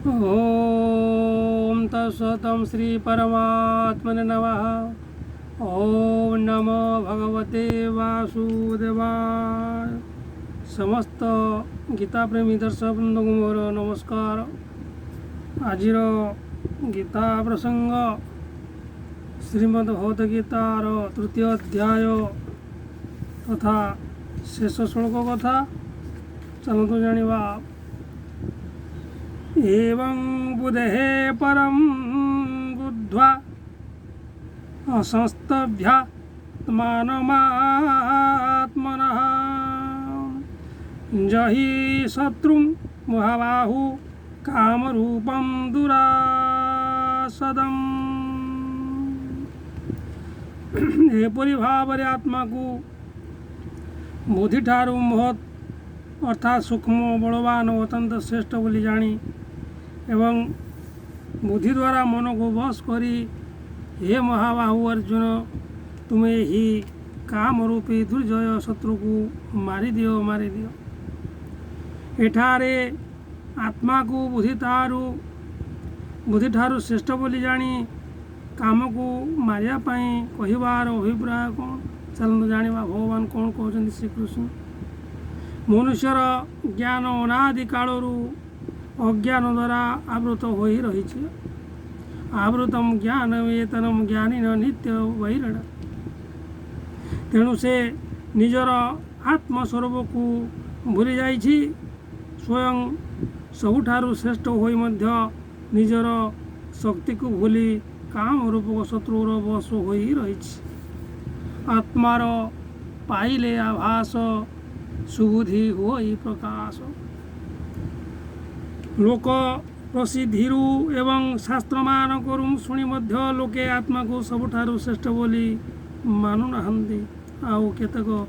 ओम तत्सतं श्री परमात्मने नमः। ओम नमो भगवते वासुदेवाय। समस्त गीता प्रेमी दर्शक बंधु मोर नमस्कार। आजिर गीता प्रसंग श्रीमद् भगवत गीतार तृतीय अध्याय तथा शेष श्लोक कथा चलतु जानिबा। एवं बुद्धेः परं बुद्ध्वा असंस्तभ्यात्मानमात्मनः जहि शत्रुं महाबाहु कामरूपं दुरासदम्। एपरि भावरे आत्मा को बुद्धि ठारू महत् अर्थात सूक्ष्म बलवान अत्यंत श्रेष्ठ बोली जानी एवं बुद्धि द्वारा मन को वश करी हे महाबाहु अर्जुन तुम्हें ही काम रूपी दुर्जय शत्रु को मारी दियो। एठारे आत्मा को बुद्धि ठारू श्रेष्ठ बोली जानी काम को मारिया पाई कहिबार अभिप्राय कौन चलते जानिबा। भगवान कौन कहते श्रीकृष्ण मनुष्यर ज्ञान अनादि कालरू अज्ञान द्वारा आवृत हो रही। आवृतम ज्ञान वेतनम ज्ञानी नित्य वैरण। तेणु से निजर आत्मस्वरूप को भूली जाइछि। स्वयं सबुठारु श्रेष्ठ होई मध्य निजर शक्ति को भूली काम रूपक शत्रुर वश हो रही। आत्मार पाइले आभास सुबुद्धि हुई प्रकाश। लोक प्रसिद्धिरु एवं शास्त्र मान करू शुणी मध्य लोके आत्मा को सबुठारु श्रेष्ठ बोली मानु नाहंती। आउ केतक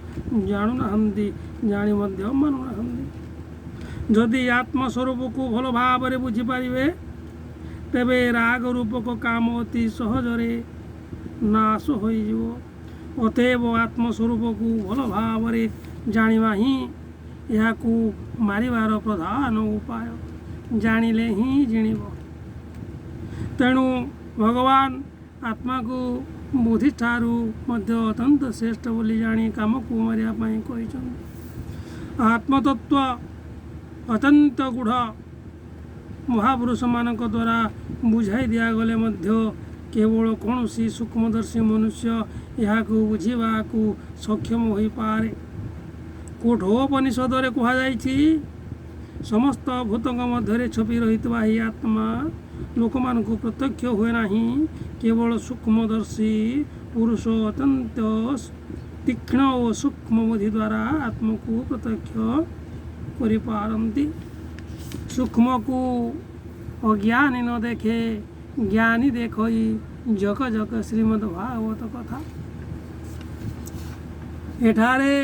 जानु नाहंती, जानी मध्य मानु नाहंती। जदि आत्मस्वरूप को भल भाव बुझी पारिबे तेबे राग रूपक काम अति सहजरे नाश होइजिवो। अतएव आत्मस्वरूप को भल भाव जानिबा ही यह को मारिबार प्रधान उपाय। जानिले ही जिणिब। तेणु भगवान आत्मा को बुद्धि ठारू मध्य अत्यंत श्रेष्ठ बोली जानी काम को मारिया पाई कहिछन। आत्मतत्व अत्यंत गूढ़ महापुरुष मानक द्वारा बुझाई दिया गले मध्य केवल कौन सी सूक्ष्मदर्शी मनुष्य यह को बुझा को सक्षम हो पारे। कोठोपनिषद कहुई समस्त भूतों मध्य छपि रही आत्मा लोक मान को प्रत्यक्ष हुए ना। केवल सूक्ष्मदर्शी पुरुष अत्यंत तीक्ष्ण और सूक्ष्म बुद्धि द्वारा आत्मा को प्रत्यक्ष करि पारंती। सूक्ष्म को अज्ञानी न देखे ज्ञानी देखई जक जक श्रीमद् भागवत कथा। एठारे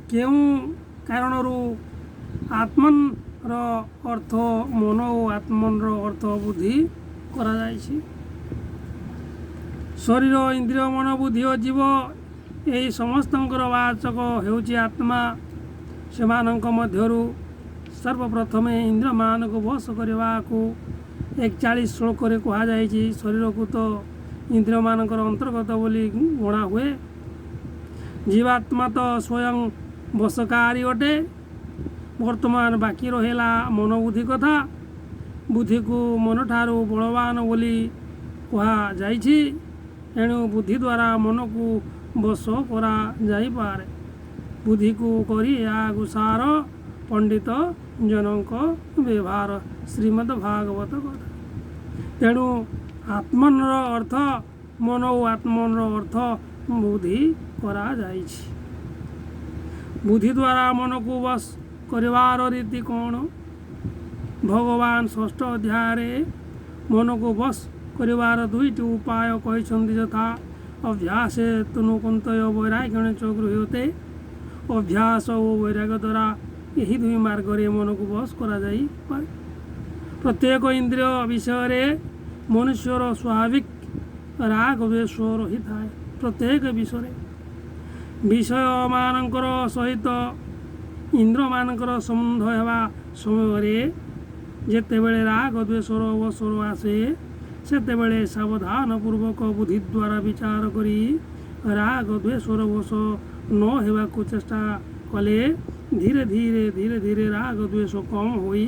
केउ कारणरू आत्मन अर्थ मन और आत्मन अर्थ बुद्धि करा जाइछि। शरीर इंद्रिय मन बुद्धि और जीव यही समस्तंकर वाचक हेउछि आत्मा। सेमानंक मध्यरु सर्वप्रथम इंद्रिय मान को वश करने को 41 श्लोक कहा जाइछि। शरीर को तो इंद्रिय मानकर अंतर्गत बोली गणा हुए। जीवात्मा तो स्वयं वशकारी अटे। वर्तमान बाकी रहेला मनोबुद्धि कथा। बुद्धि को मन ठारू बलवान बोली कहा जाइछि। एणु बुद्धि द्वारा मन को वश करा जाई पारे। बुद्धि को करी गुसार पंडित जनक व्यवहार श्रीमद् भागवत कथा। तेणु आत्मन अर्थ मन और आत्मन अर्थ बुद्धि करा जाइछि। बुद्धि द्वारा मन को वश करिवार रीति कौन? भगवान षष्ठ अध्याय मन को वश करिवार दुईटी उपाय कहिछन्ति यथा अभ्यास तनुकंतय वैराग्यण च गृह्यते। अभ्यास और वैराग्य द्वारा यही दुई मार्ग मन को वश करा जाई पारे। प्रत्येक इंद्रिय विषय मनुष्यर स्वाभाविक राग द्वेष रही थाए। प्रत्येक विषय मानकर सहित इंद्र मानकर संबंध हेबा समय ଯେତେବେଳେ ରାଗ ଦ୍ୱେଷର ଅବସର ଆସେ ସେତେବେଳେ ସାବଧାନ ପୂର୍ବକ ବୁଦ୍ଧି ଦ୍ୱାରା ବିଚାର କରି ରାଗ ଦ୍ୱେଷର ବଶ ନ ହେବାକୁ ଚେଷ୍ଟା କଲେ ଧୀରେ ଧୀରେ ରାଗ ଦ୍ୱେଷ କମ୍ ହୋଇ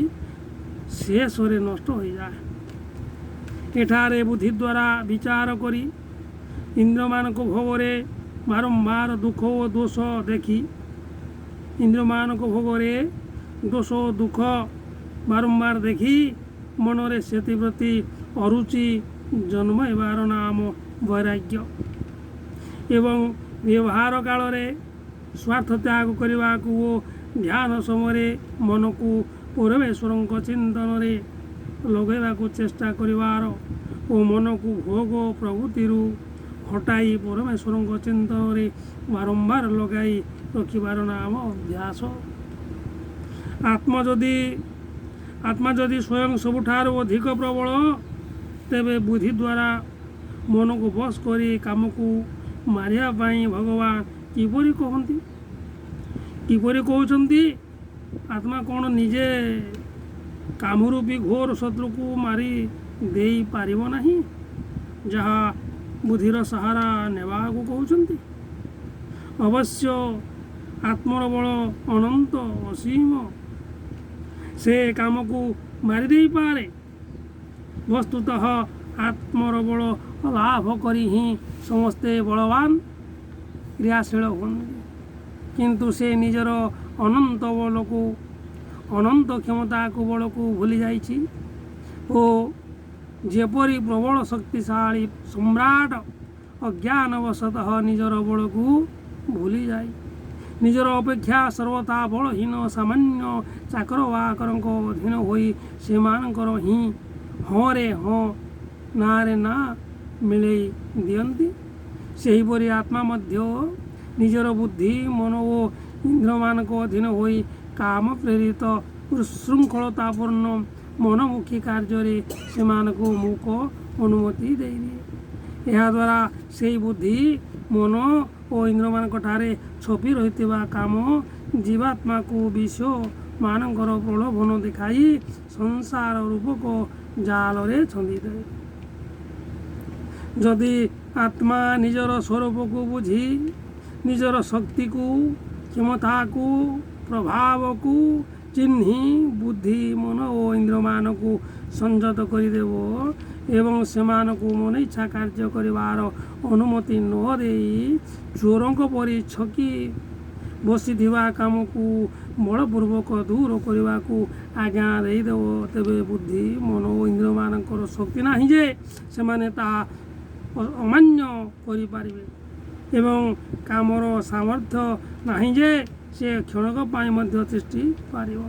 ଶେଷରେ ନଷ୍ଟ ହୋଇଯାଏ। ଏଠାରେ ବୁଦ୍ଧି ଦ୍ୱାରା ବିଚାର କରି ଇନ୍ଦ୍ରମାନଙ୍କ ଭୋଗରେ ବାରମ୍ବାର ଦୁଃଖ ଓ ଦୋଷ ଦେଖି ଇନ୍ଦ୍ରମାନଙ୍କ ଭୋଗରେ ଦୋଷ ଓ ଦୁଃଖ ବାରମ୍ବାର ଦେଖି ମନରେ ସେଥିପ୍ରତି ଅରୁଚି ଜନ୍ମାଇବାର ନାମ ବୈରାଗ୍ୟ ଏବଂ ବ୍ୟବହାର କାଳରେ ସ୍ୱାର୍ଥ ତ୍ୟାଗ କରିବାକୁ ଓ ଧ୍ୟାନ ସମୟରେ ମନକୁ ପରମେଶ୍ୱରଙ୍କ ଚିନ୍ତନରେ ଲଗାଇବାକୁ ଚେଷ୍ଟା କରିବାର ଓ ମନକୁ ଭୋଗ ପ୍ରଭୃତିରୁ ହଟାଇ ପରମେଶ୍ୱରଙ୍କ ଚିନ୍ତନରେ ବାରମ୍ବାର ଲଗାଇ ରଖିବାର ନାମ ଅଭ୍ୟାସ। ଆତ୍ମା ଯଦି ସ୍ୱୟଂ ସବୁଠାରୁ ଅଧିକ ପ୍ରବଳ ତେବେ ବୁଦ୍ଧି ଦ୍ୱାରା ମନକୁ ବଶ କରି କାମକୁ ମାରିବା ପାଇଁ ଭଗବାନ କିପରି କହୁଛନ୍ତି? ଆତ୍ମା କ'ଣ ନିଜେ କାମରୂପୀ ଘୋର ଶତ୍ରୁକୁ ମାରି ଦେଇପାରିବ ନାହିଁ ଯାହା ବୁଦ୍ଧିର ସାହାରା ନେବାକୁ କହୁଛନ୍ତି? ଅବଶ୍ୟ ଆତ୍ମର ବଳ ଅନନ୍ତ ଅସୀମ, ସେ କାମକୁ ମାରି ଦେଇପାରେ। ବସ୍ତୁତଃ ଆତ୍ମର ବଳ ଲାଭ କରି ହିଁ ସମସ୍ତେ ବଳବାନ କ୍ରିୟାଶୀଳ ହୁଅନ୍ତି, କିନ୍ତୁ ସେ ନିଜର ଅନନ୍ତ କ୍ଷମତାକୁ ବଳକୁ ଭୁଲି ଯାଇଛି ଓ ଯେପରି ପ୍ରବଳ ଶକ୍ତିଶାଳୀ ସମ୍ରାଟ ଅଜ୍ଞାନବଶତଃ ନିଜର ବଳକୁ ଭୁଲିଯାଏ। ନିଜର ଅପେକ୍ଷା ସର୍ବଥା ବଳହୀନ ସାମାନ୍ୟ ଚାକର ବାକରଙ୍କ ଅଧୀନ ହୋଇ ସେମାନଙ୍କର ହିଁ ହଁରେ ହଁ ନାଁରେ ନା ମିଳେଇ ଦିଅନ୍ତି। ସେହିପରି ଆତ୍ମା ମଧ୍ୟ ନିଜର ବୁଦ୍ଧି ମନ ଓ ଇନ୍ଦ୍ରମାନଙ୍କ ଅଧୀନ ହୋଇ କାମ ପ୍ରେରିତ ଉଚ୍ଛୃଙ୍ଖଳତାପୂର୍ଣ୍ଣ ମନମୁଖୀ କାର୍ଯ୍ୟରେ ସେମାନଙ୍କୁ ମୁକ ଅନୁମତି ଦେଇଦିଏ। ଏହାଦ୍ୱାରା ସେହି ବୁଦ୍ଧି ମନ ଓ ଇନ୍ଦ୍ରମାନଙ୍କଠାରେ ଛପି ରହିଥିବା କାମ ଜୀବାତ୍ମାକୁ ବିଷୟମାନଙ୍କର ପ୍ରଲୋଭନ ଦେଖାଇ ସଂସାର ରୂପକ ଜାଲରେ ଛନ୍ଦିଥାଏ। ଯଦି ଆତ୍ମା ନିଜର ସ୍ୱରୂପକୁ ବୁଝି ନିଜର ଶକ୍ତିକୁ କ୍ଷମତାକୁ ପ୍ରଭାବକୁ ଚିହ୍ନି ବୁଦ୍ଧି ମନ ଓ ଇନ୍ଦ୍ରମାନଙ୍କୁ ସଂଯତ କରିଦେବ ଏବଂ ସେମାନଙ୍କୁ ମନ ଇଚ୍ଛା କାର୍ଯ୍ୟ କରିବାର ଅନୁମତି ନ ଦେଇ ଚୋରଙ୍କ ପରି ଛକି ବସିଥିବା କାମକୁ ବଳପୂର୍ବକ ଦୂର କରିବାକୁ ଆଜ୍ଞା ଦେଇଦେବ, ତେବେ ବୁଦ୍ଧି ମନ ଓ ଇନ୍ଦ୍ରମାନଙ୍କର ଶକ୍ତି ନାହିଁ ଯେ ସେମାନେ ତାହା ଅମାନ୍ୟ କରିପାରିବେ ଏବଂ କାମର ସାମର୍ଥ୍ୟ ନାହିଁ ଯେ ସେ କ୍ଷଣକ ପାଇଁ ମଧ୍ୟ ତିଷ୍ଠି ପାରିବ।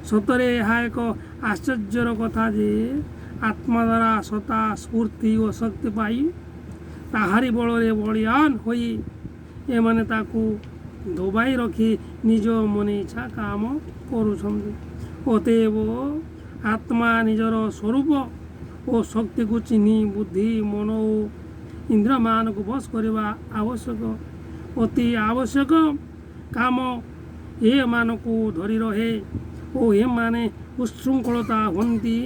ସତରେ ଏହା ଏକ ଆଶ୍ଚର୍ଯ୍ୟର କଥା ଯେ ଆତ୍ମା ଦ୍ୱାରା ସତ୍ତା ସ୍ଫୂର୍ତ୍ତି ଓ ଶକ୍ତି ପାଇ ତାହାରି ବଳରେ ବଳିୟାନ ହୋଇ ଏମାନେ ତାକୁ ଦବାଇ ରଖି ନିଜ ମନ ଇଚ୍ଛା କାମ କରୁଛନ୍ତି। ଅତଏବ ଆତ୍ମା ନିଜର ସ୍ୱରୂପ ଓ ଶକ୍ତିକୁ ଚିହ୍ନି ବୁଦ୍ଧି ମନ ଓ ଇନ୍ଦ୍ରମାନଙ୍କୁ ବଶ କରିବା ଆବଶ୍ୟକ, ଅତି ଆବଶ୍ୟକ। କାମ ଏମାନଙ୍କୁ ଧରି ରହେ ଓ ଏମାନେ ଉଚ୍ଛୃଙ୍ଖଳତା ହୁଅନ୍ତି,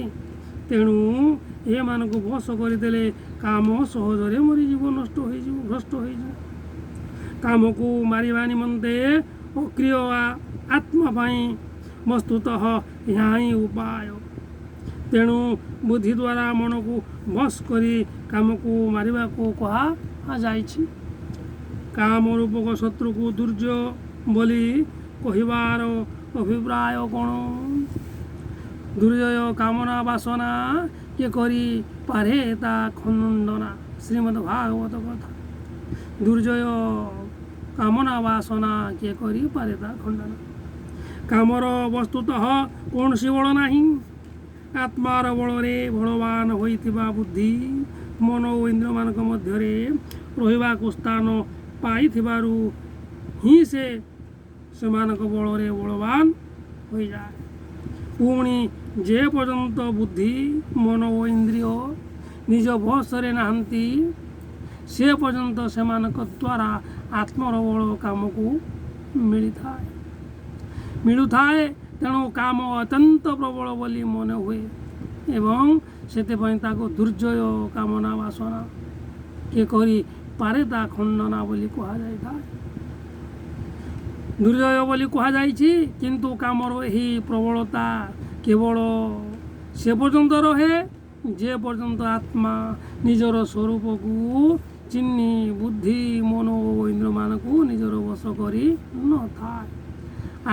ତେଣୁ ଏମାନଙ୍କୁ ବଶ କରିଦେଲେ କାମ ସହଜରେ ମରିଯିବ, ନଷ୍ଟ ହୋଇଯିବ, ଭ୍ରଷ୍ଟ ହୋଇଯିବ। କାମକୁ ମାରିବା ନିମନ୍ତେ ଅକ୍ରିୟ ଆତ୍ମା ପାଇଁ ବସ୍ତୁତଃ ଏହା ହିଁ ଉପାୟ। ତେଣୁ ବୁଦ୍ଧି ଦ୍ୱାରା ମନକୁ ବଶ କରି କାମକୁ ମାରିବାକୁ କୁହାଯାଇଛି। କାମ ରୂପକ ଶତ୍ରୁକୁ ଦୁର୍ଯ୍ୟ ବୋଲି କହିବାର ଅଭିପ୍ରାୟ କ'ଣ? ଦୁର୍ଯ୍ୟ କାମନା ବାସନା କିଏ କରିପାରେ ତା ଖଣ୍ଡନା। ଶ୍ରୀମଦ୍ ଭାଗବତ କଥା। ଦୁର୍ଯ୍ୟ କାମନା ବାସନା କିଏ କରିପାରେ ତା ଖଣ୍ଡନା। କାମର ବସ୍ତୁତଃ କୌଣସି ବଳ ନାହିଁ। ଆତ୍ମାର ବଳରେ ବଳବାନ ହୋଇଥିବା ବୁଦ୍ଧି ମନ ଓ ଇନ୍ଦ୍ରମାନଙ୍କ ମଧ୍ୟରେ ରହିବାକୁ ସ୍ଥାନ ପାଇଥିବାରୁ ହିଁ ସେ ସେମାନଙ୍କ ବଳରେ ବଳବାନ ହୋଇଯାଏ। ପୁଣି ଯେ ପର୍ଯ୍ୟନ୍ତ ବୁଦ୍ଧି ମନ ଓ ଇନ୍ଦ୍ରିୟ ନିଜ ବଶରେ ନାହାନ୍ତି ସେ ପର୍ଯ୍ୟନ୍ତ ସେମାନଙ୍କ ଦ୍ୱାରା ଆତ୍ମର ବଳ କାମକୁ ମିଳୁଥାଏ। ତେଣୁ କାମ ଅତ୍ୟନ୍ତ ପ୍ରବଳ ବୋଲି ମନେ ହୁଏ ଏବଂ ସେଥିପାଇଁ ତାକୁ ଦୁର୍ଜୟ କାମନା ବାସନା କିଏ କରିପାରେ ତା ଖଣ୍ଡନା ବୋଲି କୁହାଯାଇଥାଏ। ଦୁର୍ଜୟ ବୋଲି କୁହାଯାଇଛି, କିନ୍ତୁ କାମର ଏହି ପ୍ରବଳତା କେବଳ ସେ ପର୍ଯ୍ୟନ୍ତ ରହେ ଯେ ପର୍ଯ୍ୟନ୍ତ ଆତ୍ମା ନିଜର ସ୍ୱରୂପକୁ ଚିହ୍ନି ବୁଦ୍ଧି ମନ ଓ ଇନ୍ଦ୍ରମାନଙ୍କୁ ନିଜର ବଶ କରି ନଥାଏ।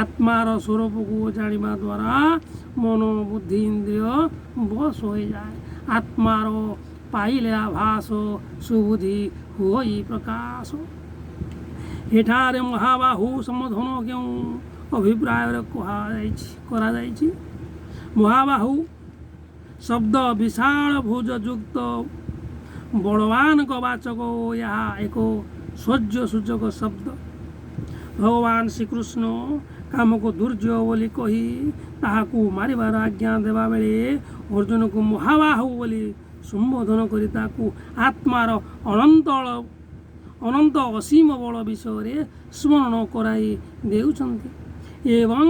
ଆତ୍ମାର ସ୍ୱରୂପକୁ ଜାଣିବା ଦ୍ୱାରା ମନ ବୁଦ୍ଧି ଇନ୍ଦ୍ରିୟ ବଶ ହୋଇଯାଏ। ଆତ୍ମାର ପାଇଲେ ଆଭାସ ସୁବୁଦ୍ଧି ହୋଇ ପ୍ରକାଶ। ଏଠାରେ ମହାବାହୁ ସମ୍ବୋଧନ କେଉଁ ଅଭିପ୍ରାୟରେ କରାଯାଇଛି? ମହାବାହୁ ଶବ୍ଦ ବିଶାଳ ଭୁଜ ଯୁକ୍ତ ବଳବାନଙ୍କ ବାଚକ ଓ ଏହା ଏକ ସୌର୍ଯ୍ୟ ସୂଚକ ଶବ୍ଦ। ଭଗବାନ ଶ୍ରୀକୃଷ୍ଣ କାମକୁ ଦୁର୍ଜୟ ବୋଲି କହି ତାହାକୁ ମାରିବାର ଆଜ୍ଞା ଦେବା ବେଳେ ଅର୍ଜୁନକୁ ମହାବାହୁ ବୋଲି ସମ୍ବୋଧନ କରି ତାକୁ ଆତ୍ମାର ଅନନ୍ତ ଅସୀମ ବଳ ବିଷୟରେ ସ୍ମରଣ କରାଇ ଦେଉଛନ୍ତି ଏବଂ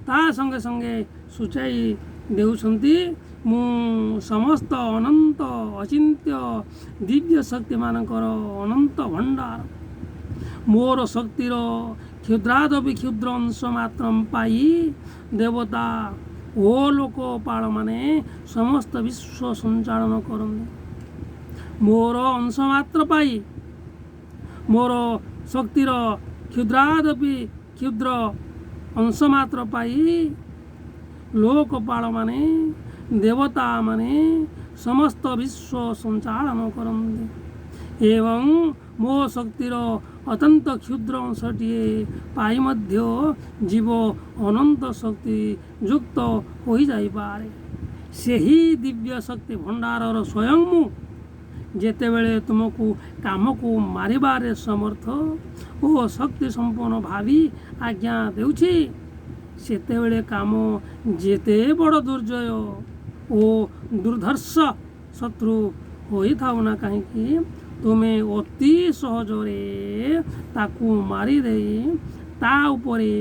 ତା ସଙ୍ଗେ ସଙ୍ଗେ ସୂଚାଇ ଦେଉଛନ୍ତି, ମୁଁ ସମସ୍ତ ଅନନ୍ତ ଅଚିନ୍ତ୍ୟ ଦିବ୍ୟ ଶକ୍ତିମାନଙ୍କର ଅନନ୍ତ ଭଣ୍ଡାର। ମୋର ଶକ୍ତିର କ୍ଷୁଦ୍ରାଦପି କ୍ଷୁଦ୍ର ଅଂଶ ମାତ୍ର ପାଇ ଦେବତା ଓ ଲୋକପାଳମାନେ ସମସ୍ତ ବିଶ୍ୱ ସଞ୍ଚାଳନ କରନ୍ତି। ମୋର ଅଂଶ ମାତ୍ର ପାଇ, ମୋର ଶକ୍ତିର କ୍ଷୁଦ୍ରାଦପି କ୍ଷୁଦ୍ର ଅଂଶ ମାତ୍ର ପାଇ ଲୋକପାଳମାନେ ଦେବତାମାନେ ସମସ୍ତ ବିଶ୍ୱ ସଞ୍ଚାଳନ କରନ୍ତି ଏବଂ ମୋ ଶକ୍ତିର ଅତ୍ୟନ୍ତ କ୍ଷୁଦ୍ର ଅଂଶଟିଏ ପାଇ ମଧ୍ୟ ଜୀବ ଅନନ୍ତ ଶକ୍ତି ଯୁକ୍ତ ହୋଇଯାଇପାରେ। ସେହି ଦିବ୍ୟ ଶକ୍ତି ଭଣ୍ଡାରର ସ୍ୱୟଂ ମୁଁ ଯେତେବେଳେ ତୁମକୁ କାମକୁ ମାରିବାରେ ସମର୍ଥ ଓ ଶକ୍ତି ସମ୍ପନ୍ନ ଭାବି ଆଜ୍ଞା ଦେଉଛି, ସେତେବେଳେ କାମ ଯେତେ ବଡ଼ ଦୁର୍ଜୟ ଓ ଦୁର୍ଦ୍ଧର୍ଷ ଶତ୍ରୁ ହୋଇଥାଉ ନା କାହିଁକି, ତୁମେ ଅତି ସହଜରେ ତାକୁ ମାରିଦେଇ ତା ଉପରେ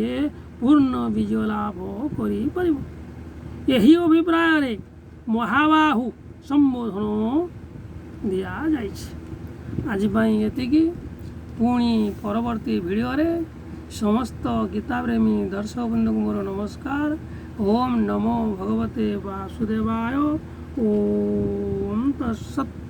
ପୂର୍ଣ୍ଣ ବିଜୟ ଲାଭ କରିପାରିବ। ଏହି ଅଭିପ୍ରାୟରେ ମହାବାହୁ ସମ୍ବୋଧନ ଦିଆଯାଇଛି। ଆଜି ପାଇଁ ଏତିକି। ପୁଣି ପରବର୍ତ୍ତୀ ଭିଡ଼ିଓରେ ସମସ୍ତ ଗୀତାପ୍ରେମୀ ଦର୍ଶକ ବନ୍ଧୁଙ୍କୁ ମୋର ନମସ୍କାର। ଓମ୍ ନମୋ ଭଗବତେ ବାସୁଦେବାୟ। ଓମ୍ ତତ୍ସତ୍।